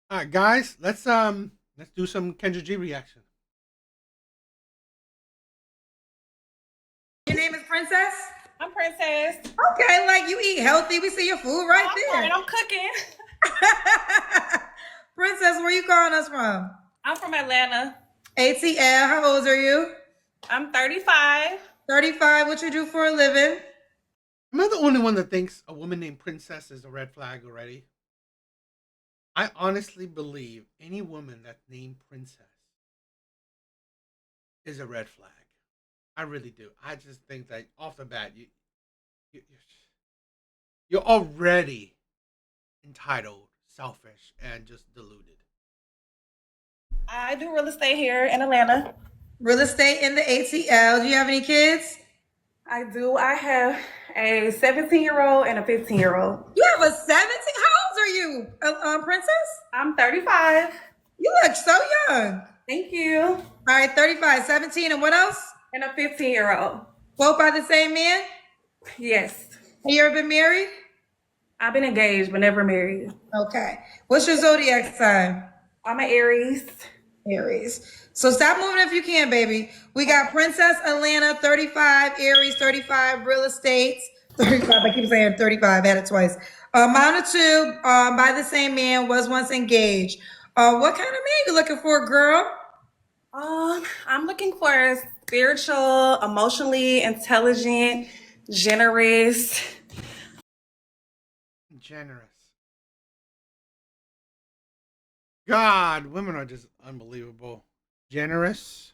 All right, guys, let's do some Kendra G reaction. Your name is Princess? I'm Princess. Okay, like you eat healthy. We see your food Oh, right I'm sorry, there. I'm cooking. Princess, where you calling us from? I'm from Atlanta. ATL, how old are you? I'm 35. 35, what you do for a living? Am I the only one that thinks a woman named Princess is a red flag already? I honestly believe any woman that's named Princess is a red flag. I really do. I just think that off the bat, you you're already entitled, selfish, and just deluded. I do real estate here in Atlanta. Real estate in the ATL. Do you have any kids? I do. I have a 17-year-old and a 15-year-old. You have a 17? How old are you, Princess? I'm 35. You look so young. Thank you. All right, 35, 17, and what else? And a 15-year-old. Both by the same man? Yes. Have you ever been married? I've been engaged but never married. Okay. What's your zodiac sign? I'm an Aries. Aries. So stop moving if you can, baby. We got Princess Atlanta, 35, Aries, 35, real estate, 35. I keep saying 35, had it twice. Mount two, by the same man, was once engaged. What kind of man you looking for, girl? I'm looking for a spiritual, emotionally intelligent, generous. Generous. God, women are just unbelievable. Generous.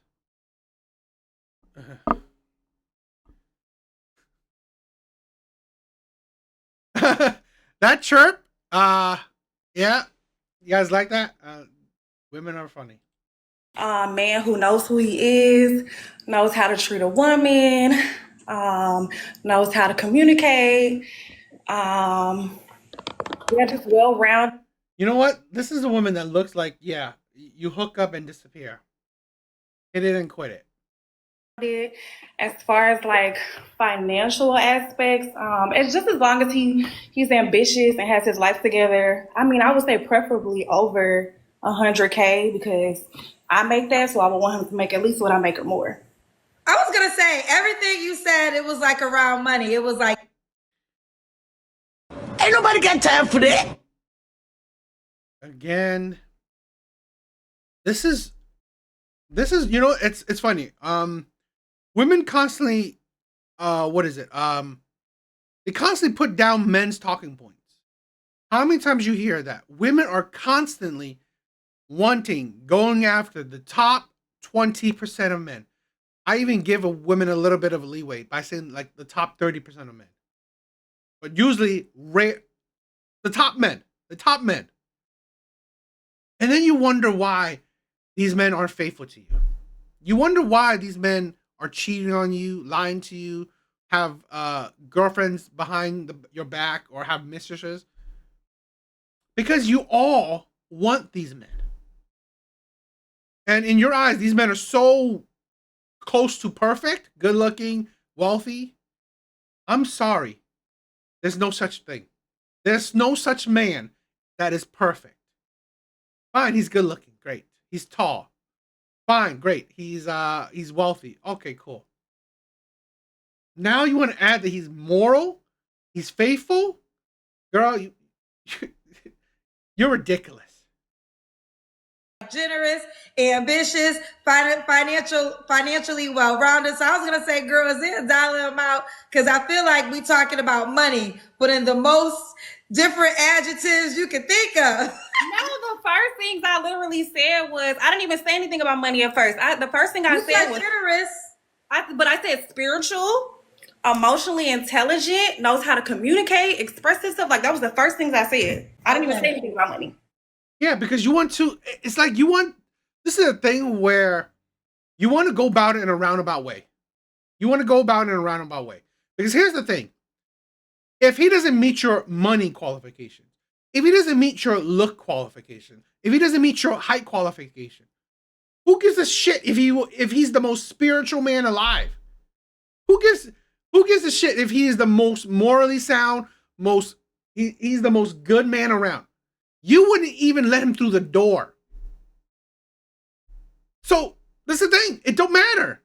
That chirp. Yeah. You guys like that? Women are funny. Man who knows who he is, knows how to treat a woman, knows how to communicate. Yeah, just well rounded. You know what? This is a woman that looks like, yeah, you hook up and disappear. Hit it and quit it. As far as like financial aspects, it's just as long as he's ambitious and has his life together. I mean, I would say preferably over 100K because I make that, so I would want him to make at least what I make or more. I was gonna say everything you said. It was like around money. It was like Ain't nobody got time for that. Again, this is it's funny. Women constantly what is it? They constantly put down men's talking points. How many times you hear that? Women are constantly going after the top 20% of men. I even give a women a little bit of a leeway by saying like the top 30% of men. But usually the top men, the top men. And then you wonder why these men aren't faithful to you. You wonder why these men are cheating on you, lying to you, have girlfriends behind your back, or have mistresses. Because you all want these men. And in your eyes, these men are so close to perfect, good looking, wealthy. I'm sorry. There's no such thing. There's no such man that is perfect. Fine, he's good looking, great. He's tall. Fine, great. He's wealthy. Okay, cool. Now you want to add that he's moral, he's faithful? Girl, you're ridiculous. generous, ambitious, financially well-rounded. So I was gonna say, girl, is there a dollar amount? Because I feel like we talking about money, but in the most different adjectives you can think of. No, the first things I literally said was I didn't even say anything about money at first. The first thing I You said said was generous. I said spiritual, emotionally intelligent, knows how to communicate, express himself. Like that was the first things I said. I didn't even say anything about money. Yeah, because you want to, it's like you want, this is a thing where you want to go about it in a roundabout way. You want to go about it in a roundabout way. Because here's the thing. If he doesn't meet your money qualification, if he doesn't meet your look qualification, if he doesn't meet your height qualification, who gives a shit if he's the most spiritual man alive? Who gives a shit if he is the most morally sound, he's the most good man around? you wouldn't even let him through the door. So that's the thing. It don't matter.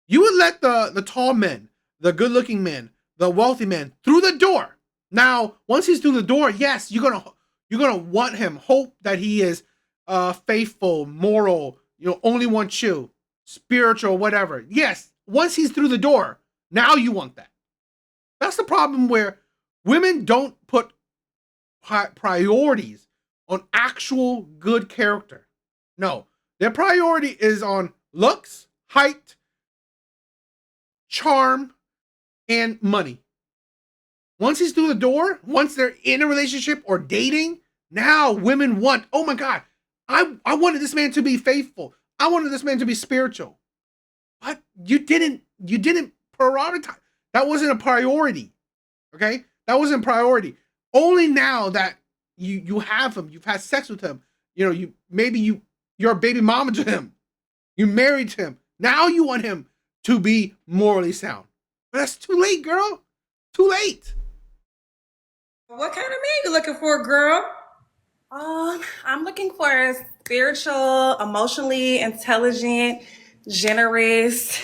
You would let the tall men, the good looking men, the wealthy men through the door. Now, once he's through the door, yes, you're gonna want him, hope that he is faithful, moral, only wants you, spiritual, whatever. Yes, once he's through the door, now you want that. That's the problem where women don't put priorities on actual good character. No, their priority is on looks, height, charm, and money. Once he's through the door, once they're in a relationship or dating, now women want, oh my God, I wanted this man to be faithful. I wanted this man to be spiritual. But you didn't prioritize. That wasn't a priority. Okay? That wasn't a priority. Only now that you have him, you've had sex with him, you're a baby mama to him. You married to him. Now you want him to be morally sound. But that's too late, girl. Too late. What kind of man you looking for, girl? I'm looking for spiritual, emotionally intelligent, generous.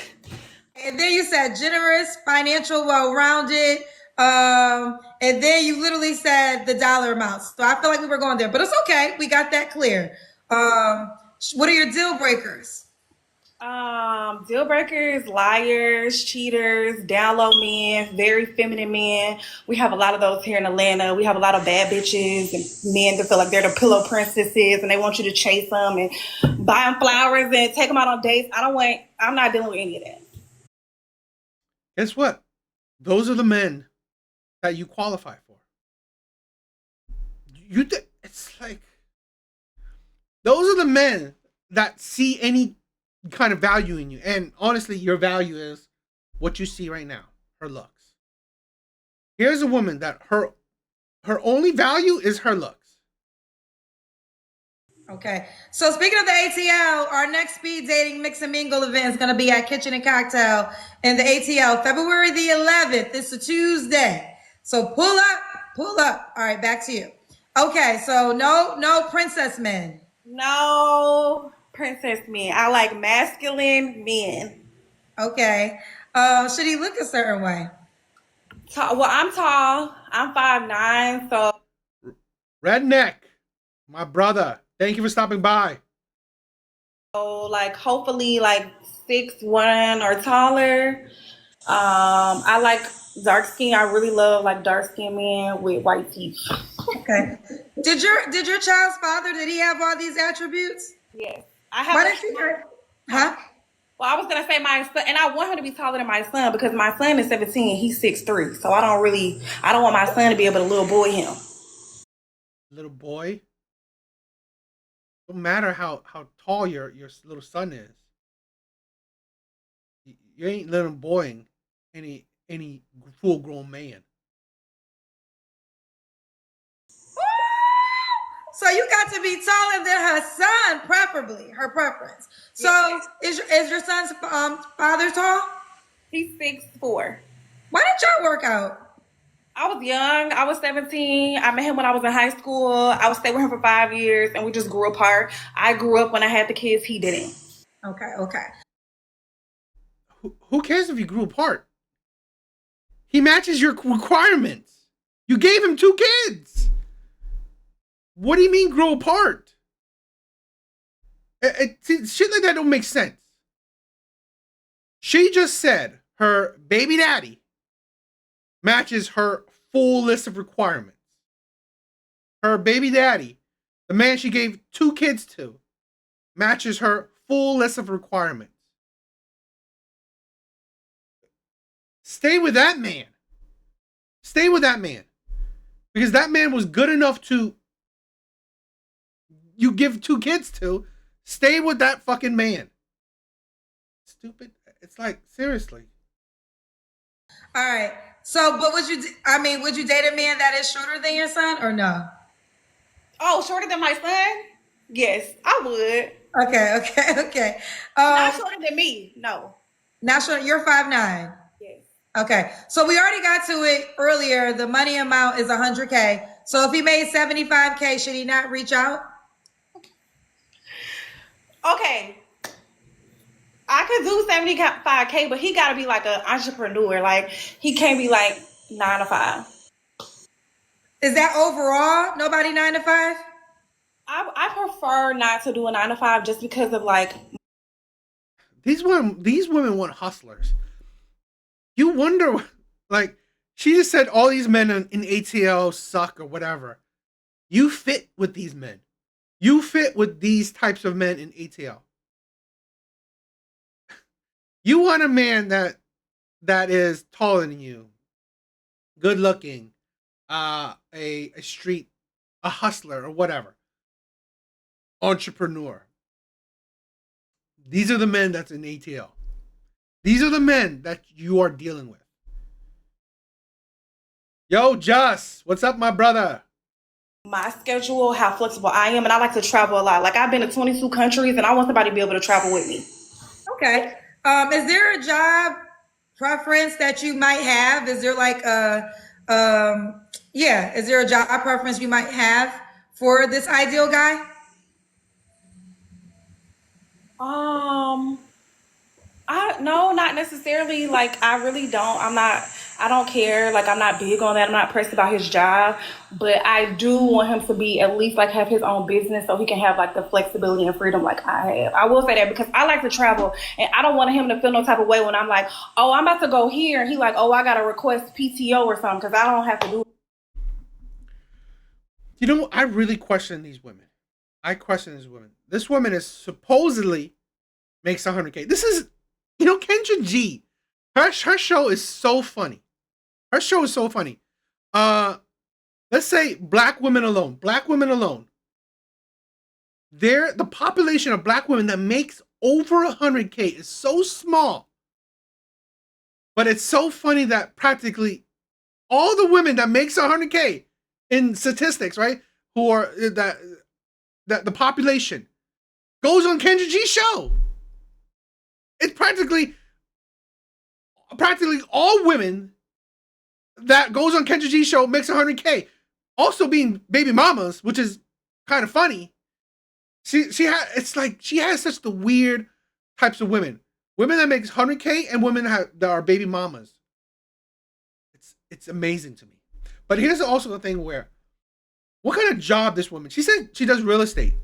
And then you said generous, financial, well-rounded. And then you literally said the dollar amounts. So I feel like we were going there, but it's okay. We got that clear. What are your deal breakers? Deal breakers, liars, cheaters, down low men, very feminine men. We have a lot of those here in Atlanta. We have a lot of bad bitches and men that feel like they're the pillow princesses and they want you to chase them and buy them flowers and take them out on dates. I'm not dealing with any of that. Guess what? Those are the men that you qualify for. It's like those are the men that see any kind of value in you. And honestly, your value is what you see right now, her looks. Here's a woman that her only value is her looks. Okay. So speaking of the ATL, our next speed dating mix and mingle event is going to be at Kitchen and Cocktail in the ATL, February the 11th. It's a Tuesday. So pull up. All right, back to you. Okay, so no princess men. No princess men. I like masculine men. Okay. Should he look a certain way? Well, I'm tall. I'm 5'9", so Redneck, my brother. Thank you for stopping by. like hopefully like 6'1" or taller. I like dark skin. I really love like dark skinned men with white teeth. Okay. Did your child's father, did he have all these attributes? Yes. I have Why did you? Huh? Well, I was gonna say my son, and I want him to be taller than my son because my son is 17. He's 6'3". So I don't want my son to be able to little boy him. Little boy. Don't matter how tall your little son is. You ain't little boying any full grown man. So you got to be taller than her son, preferably her preference. So is your son's father tall? He's 6'4". Why did y'all work out? I was young. I was 17. I met him when I was in high school. I was staying with him for 5 years, and we just grew apart. I grew up when I had the kids. He didn't. Okay. Who cares if you grew apart? He matches your requirements. You gave him 2 kids. What do you mean grow apart? Shit like that don't make sense. She just said her baby daddy matches her full list of requirements. Her baby daddy, the man she gave 2 kids to, matches her full list of requirements. Stay with that man. Stay with that man. Because that man was good enough to you give 2 kids to. Stay with that fucking man. Stupid. It's like, seriously. All right. So, but would you date a man that is shorter than your son or no? Oh, shorter than my son? Yes, I would. Okay. Not shorter than me. No. Not short. You're 5'9". Yes. Okay. So we already got to it earlier. The money amount is $100K. So if he made 75K, should he not reach out? Okay, I could do 75K, but he got to be like an entrepreneur. Like, he can't be like 9 to 5. Is that overall? Nobody 9 to 5? I prefer not to do a 9 to 5 just because of like. These women want hustlers. You wonder, like, she just said all these men in ATL suck or whatever. You fit with these men. You fit with these types of men in ATL. You want a man that is taller than you, good looking, a street, a hustler or whatever, entrepreneur. These are the men that's in ATL. These are the men that you are dealing with. Yo, Just, what's up, my brother? My schedule, how flexible I am, and I like to travel a lot. Like, I've been to 22 countries, and I want somebody to be able to travel with me. Okay. Is there a job preference that you might have? Is there like yeah, is there a job preference you might have for this ideal guy? Um, I no, not necessarily. Like, I really don't. I'm not. I don't care. Like, I'm not big on that. I'm not pressed about his job, but I do want him to be at least like have his own business so he can have like the flexibility and freedom like I have. I will say that because I like to travel, and I don't want him to feel no type of way when I'm like, oh, I'm about to go here, and he like, oh, I gotta request PTO or something because I don't have to do it. You know, I really question these women. I question these women. This woman is supposedly makes 100K. This is, Kendra G. Her show is so funny. Her show is so funny. Uh, let's say black women alone. Black women alone. The population of black women that makes over 100K is so small. But it's so funny that practically all the women that makes 100K in statistics, right? Who are that the population goes on Kendra G's show. It's practically all women that goes on Kendra G's show makes 100K. Also being baby mamas, which is kind of funny. It's like she has such the weird types of women. Women that makes 100K and women that are baby mamas. It's amazing to me. But here's also the thing where, what kind of job this woman? She said she does real estate.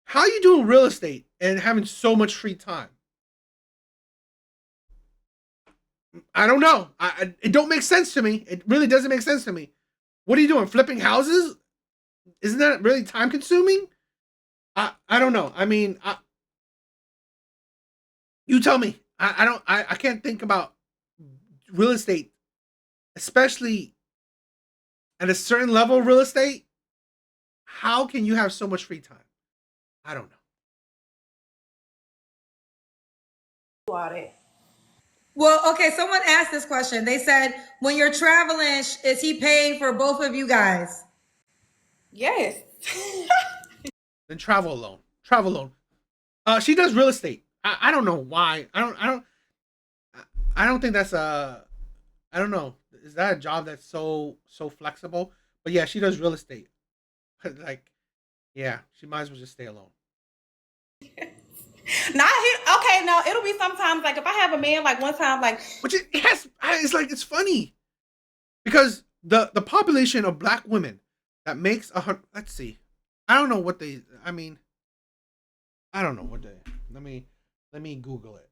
How are you doing real estate and having so much free time? I don't know. It don't make sense to me. It really doesn't make sense to me. What are you doing? Flipping houses? Isn't that really time consuming? I don't know. I mean, you tell me. I can't think about real estate, especially at a certain level of real estate. How can you have so much free time? I don't know. About it. Well, okay, someone asked this question. They said, when you're traveling, is he paying for both of you guys? Yes. Then travel alone. Travel alone. She does real estate. I don't know why. I don't think that's a. I don't know. Is that a job that's so flexible? But yeah, she does real estate. Like, yeah, she might as well just stay alone. Not here. Okay, no, it'll be sometimes like if I have a man like one time like Which it has. It's like it's funny because the population of black women that makes 100. Let's see. I don't know what they. I mean, I don't know what they. Let me Google it.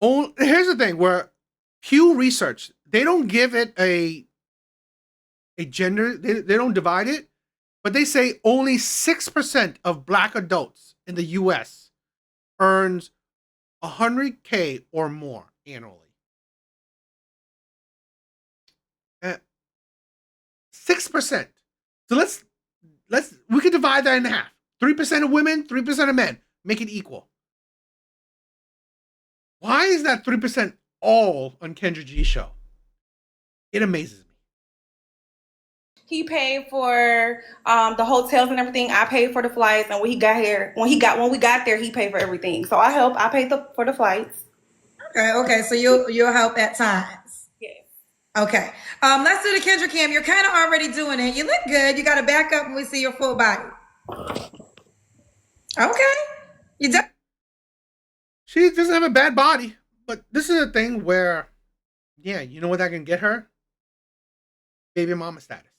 Oh, here's the thing where Pew Research, they don't give it a gender. They don't divide it, but they say only 6% of black adults in the U.S. earns 100K or more annually. 6%. So we could divide that in half. 3% of women, 3% of men. Make it equal. Why is that 3% all on Kendra G's show? It amazes me. He paid for the hotels and everything. I paid for the flights, and when we got there, he paid for everything. So I paid for the flights. Okay. So you'll help at times. Yes. Okay. Let's do the Kendra Cam. You're kind of already doing it. You look good. You got to back up when we see your full body. Okay. You done? She doesn't have a bad body, but this is a thing where, yeah, you know what that can get her? Baby mama status.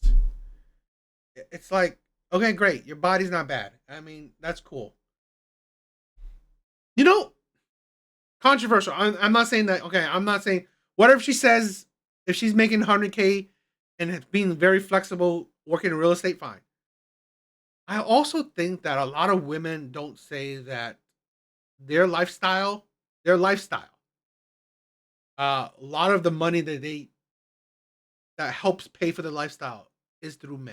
It's like, okay, great, your body's not bad. I mean, that's cool. You know, controversial. I'm not saying that. Okay, I'm not saying. What if she says if she's making 100K and being very flexible, working in real estate? Fine. I also think that a lot of women don't say that their lifestyle, a lot of the money that helps pay for the lifestyle is through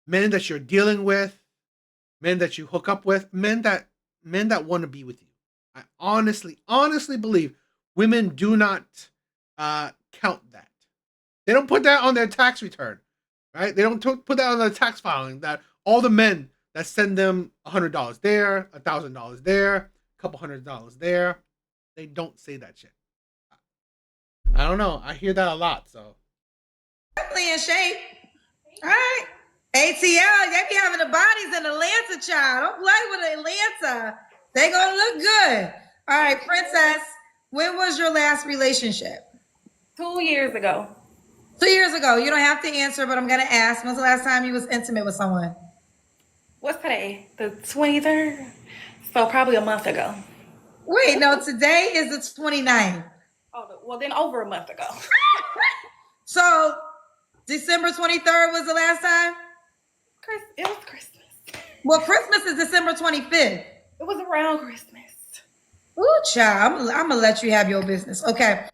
men that you're dealing with, men that you hook up with, men that want to be with you. I honestly believe women do not count that. They don't put that on their tax return, right? They don't put that on their tax filing. That all the men that send them $100 there, $1,000 there, a couple $100 there, they don't say that shit. I don't know. I hear that a lot. So Definitely in shape. All right. ATL, they be having the bodies in Atlanta, child. Don't play with Atlanta. They gonna look good. All right, Princess. When was your last relationship? 2 years ago. 2 years ago. You don't have to answer, but I'm gonna ask. When's the last time you was intimate with someone? What's today? The 23rd. So probably a month ago. Wait, no, today is the 29th. Oh, well then over a month ago. So December 23rd was the last time? It was Christmas. Well, Christmas is December 25th. It was around Christmas. Ooh, child, I'm gonna let you have your business. Okay.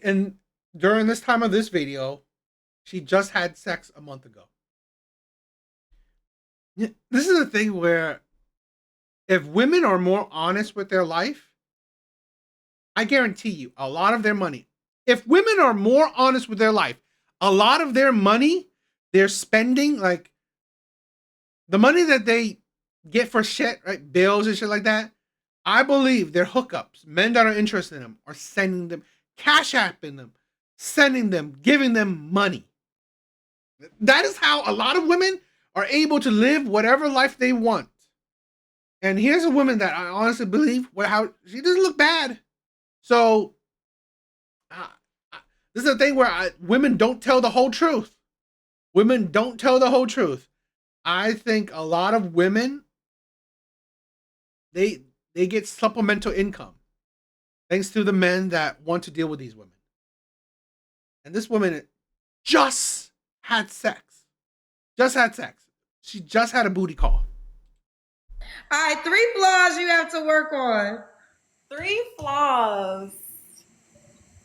and during this time of this video, she just had sex a month ago. This is a thing where if women are more honest with their life, I guarantee you a lot of their money. If women are more honest with their life, a lot of their money they're spending, like the money that they get for shit, right? Bills and shit like that. I believe their hookups, men that are interested in them, are sending them, cash apping them, sending them, giving them money. That is how a lot of women are able to live whatever life they want. And here's a woman that I honestly believe how she doesn't look bad. So this is a thing where women don't tell the whole truth. Women don't tell the whole truth. I think a lot of women they get supplemental income thanks to the men that want to deal with these women. And this woman just had sex. Just had sex. She just had a booty call. All right, 3 flaws you have to work on. 3 flaws.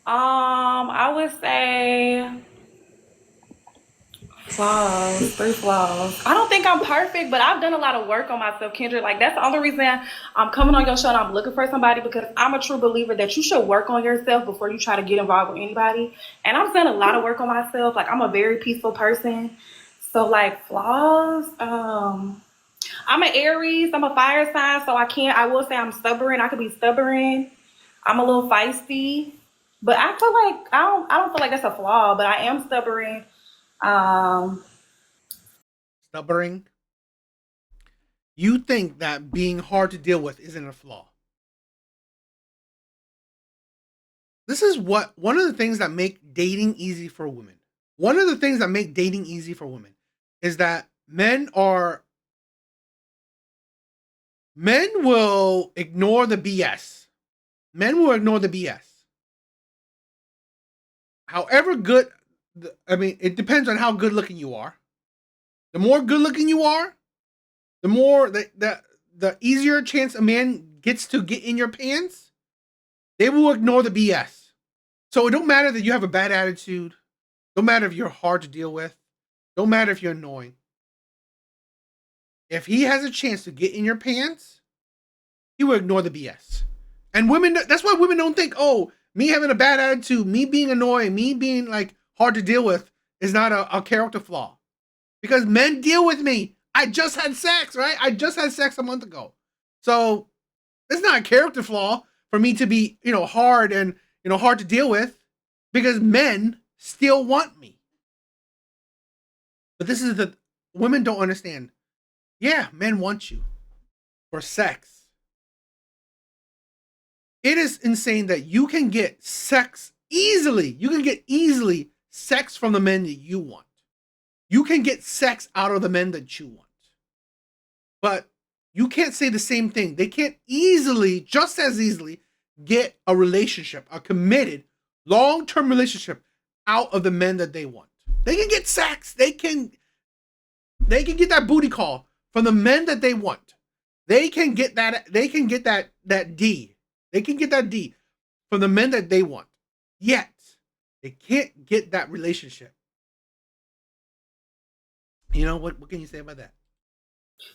I would say flaws. 3 flaws. I don't think I'm perfect, but I've done a lot of work on myself, Kendra. Like that's the only reason I'm coming on your show and I'm looking for somebody, because I'm a true believer that you should work on yourself before you try to get involved with anybody. And I've done a lot of work on myself. Like I'm a very peaceful person. So like flaws, I'm an Aries, I'm a fire sign, so I will say I'm stubborn. I could be stubborn. I'm a little feisty. But I feel like I don't feel like that's a flaw, but I am stubborn. Stubborn. You think that being hard to deal with isn't a flaw. This is one of the things that make dating easy for women. One of the things that make dating easy for women is that men will ignore the BS. Men will ignore the BS. However good, it depends on how good looking you are. The more good looking you are, the more the easier chance a man gets to get in your pants. They will ignore the BS. So it don't matter that you have a bad attitude. Don't matter if you're hard to deal with. Don't matter if you're annoying. If he has a chance to get in your pants, he will ignore the BS. And women, that's why women don't think, oh, me having a bad attitude, me being annoying, me being like hard to deal with is not a character flaw. Because men deal with me. I just had sex, right? I just had sex a month ago. So it's not a character flaw for me to be, hard and, hard to deal with because men still want me. But this is the women don't understand. Yeah, men want you for sex. It is insane that you can get sex easily. You can get easily sex from the men that you want. You can get sex out of the men that you want. But you can't say the same thing. They can't easily, just as easily, get a relationship, a committed, long-term relationship out of the men that they want. They can get sex. They can get that booty call from the men that they want. They can get that. They can get that D. They can get that D from the men that they want. Yet they can't get that relationship. You know what can you say about that?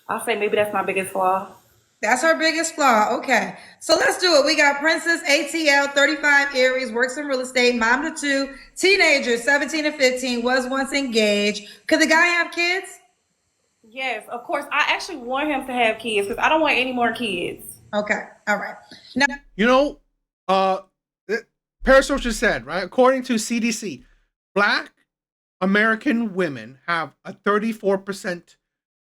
I'll say maybe that's my biggest flaw. That's her biggest flaw. Okay. So let's do it. We got Princess ATL, 35, Aries, works in real estate, mom to two, teenager, 17 and 15, was once engaged. Could the guy have kids? Yes, of course. I actually want him to have kids because I don't want any more kids. Okay. All right. Now, Periscope just said, right? According to CDC, Black American women have a 34%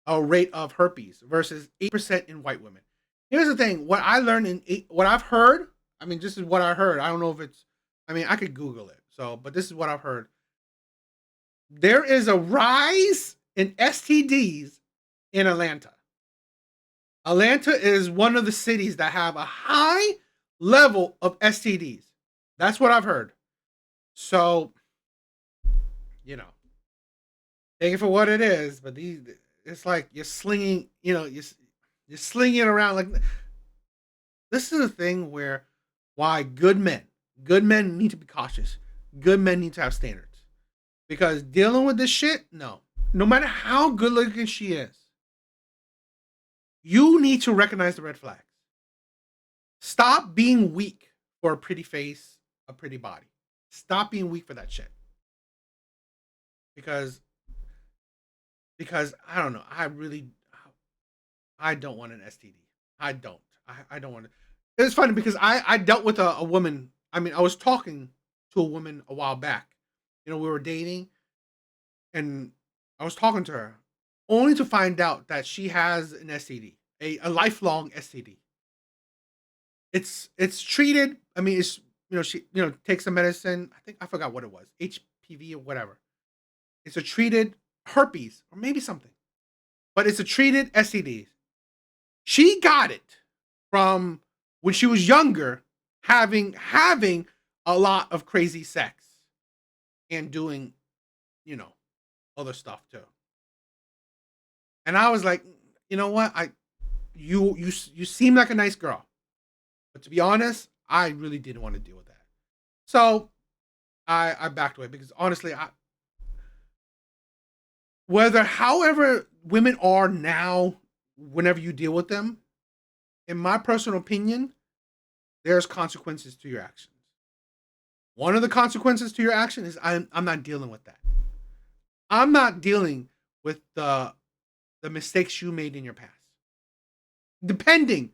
rate of herpes versus 8% in white women. Here's the thing: what I learned what I've heard. I mean, this is what I heard. I don't know if it's. I mean, I could Google it. But this is what I've heard. There is a rise in STDs in Atlanta. Atlanta is one of the cities that have a high level of STDs. That's what I've heard. So, take it for what it is. But it's like you're slinging, you're slinging it around. Like this is a thing why good men need to be cautious. Good men need to have standards because dealing with this shit, no matter how good looking she is, you need to recognize the red flags. Stop being weak for a pretty face, a pretty body. Stop being weak for that shit. Because I don't know. I don't want an STD. I don't. I don't want it. It's funny because I dealt with a woman. I mean, I was talking to a woman a while back. We were dating, and I was talking to her, only to find out that she has an STD, a lifelong STD. It's treated. I mean, it's she takes some medicine. I forgot what it was, HPV or whatever. It's a treated herpes or maybe something, but it's a treated STD. She got it from when she was younger, having a lot of crazy sex and doing, other stuff too. And I was like, you know what? You seem like a nice girl, but to be honest, I really didn't want to deal with that. So I backed away because honestly, however women are now, whenever you deal with them, in my personal opinion, there's consequences to your actions. One of the consequences to your action is I'm not dealing with that. I'm not dealing with the mistakes you made in your past. Depending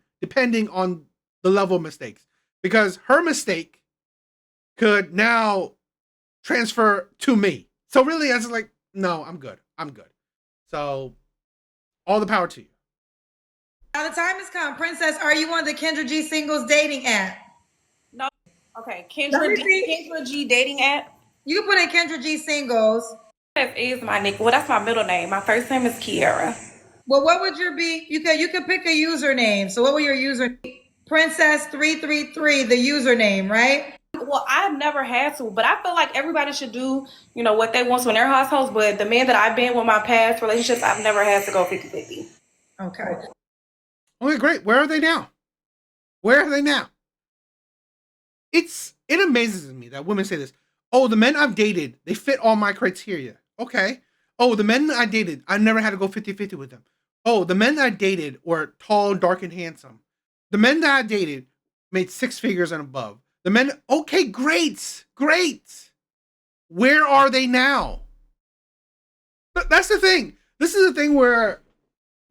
on the level of mistakes. Because her mistake could now transfer to me. So really, I was like, no, I'm good. So all the power to you. now the time has come. Princess, are you on the Kendra G singles dating app? No. Okay, Let me see. Kendra G dating app. You can put in Kendra G singles. That is my nick. Well, that's my middle name. My first name is Kiara. Well, what would your be? You can pick a username. So what would your username? Princess333, the username, right? Well, I've never had to, but I feel like everybody should do, what they want to in their households. But the men that I've been with my past relationships, I've never had to go 50-50. Okay. Okay, great. Where are they now? It amazes me that women say this. Oh, the men I've dated, they fit all my criteria. Okay. Oh, the men I dated, I never had to go 50-50 with them. Oh, the men that I dated were tall, dark, and handsome. The men that I dated made 6 figures and above. The men, okay, great. Where are they now? That's the thing. This is the thing where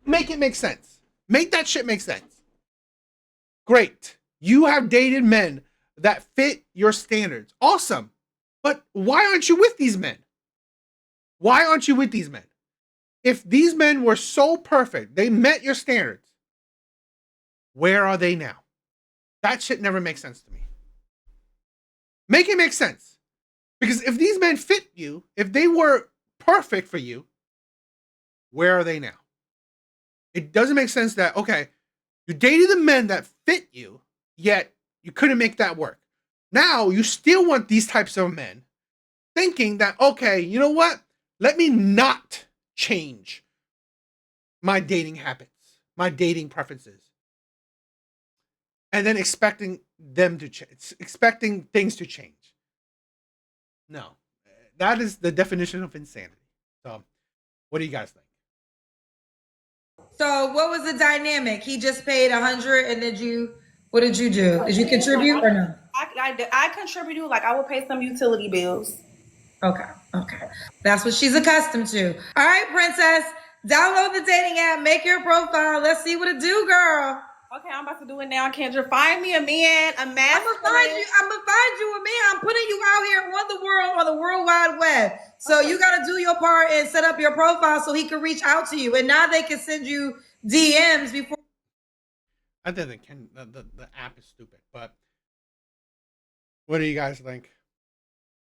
make it make sense. Make that shit make sense. Great. You have dated men that fit your standards. Awesome. But why aren't you with these men? Why aren't you with these men? If these men were so perfect, they met your standards, where are they now? That shit never makes sense to me. Make it make sense. Because if these men fit you, if they were perfect for you, where are they now? It doesn't make sense that, okay, you dated the men that fit you, yet you couldn't make that work. Now you still want these types of men, thinking that, okay, you know what? Let me not change my dating habits, my dating preferences. And then expecting them to change, expecting things to change. No, that is the definition of insanity. So, what do you guys think? So what was the dynamic? He just paid 100, and what did you do? Did you contribute or no? I contributed, like I would pay some utility bills. Okay, okay. That's what she's accustomed to. All right, princess, download the dating app, make your profile. Let's see what it do, girl. Okay, I'm about to do it now, Kendra. Find me a man, a masculine. I'm gonna find you a man. I'm putting you out here on the world, on the World Wide Web. So you gotta do your part and set up your profile so he can reach out to you. And now they can send you DMs before. I think the app is stupid, but what do you guys think?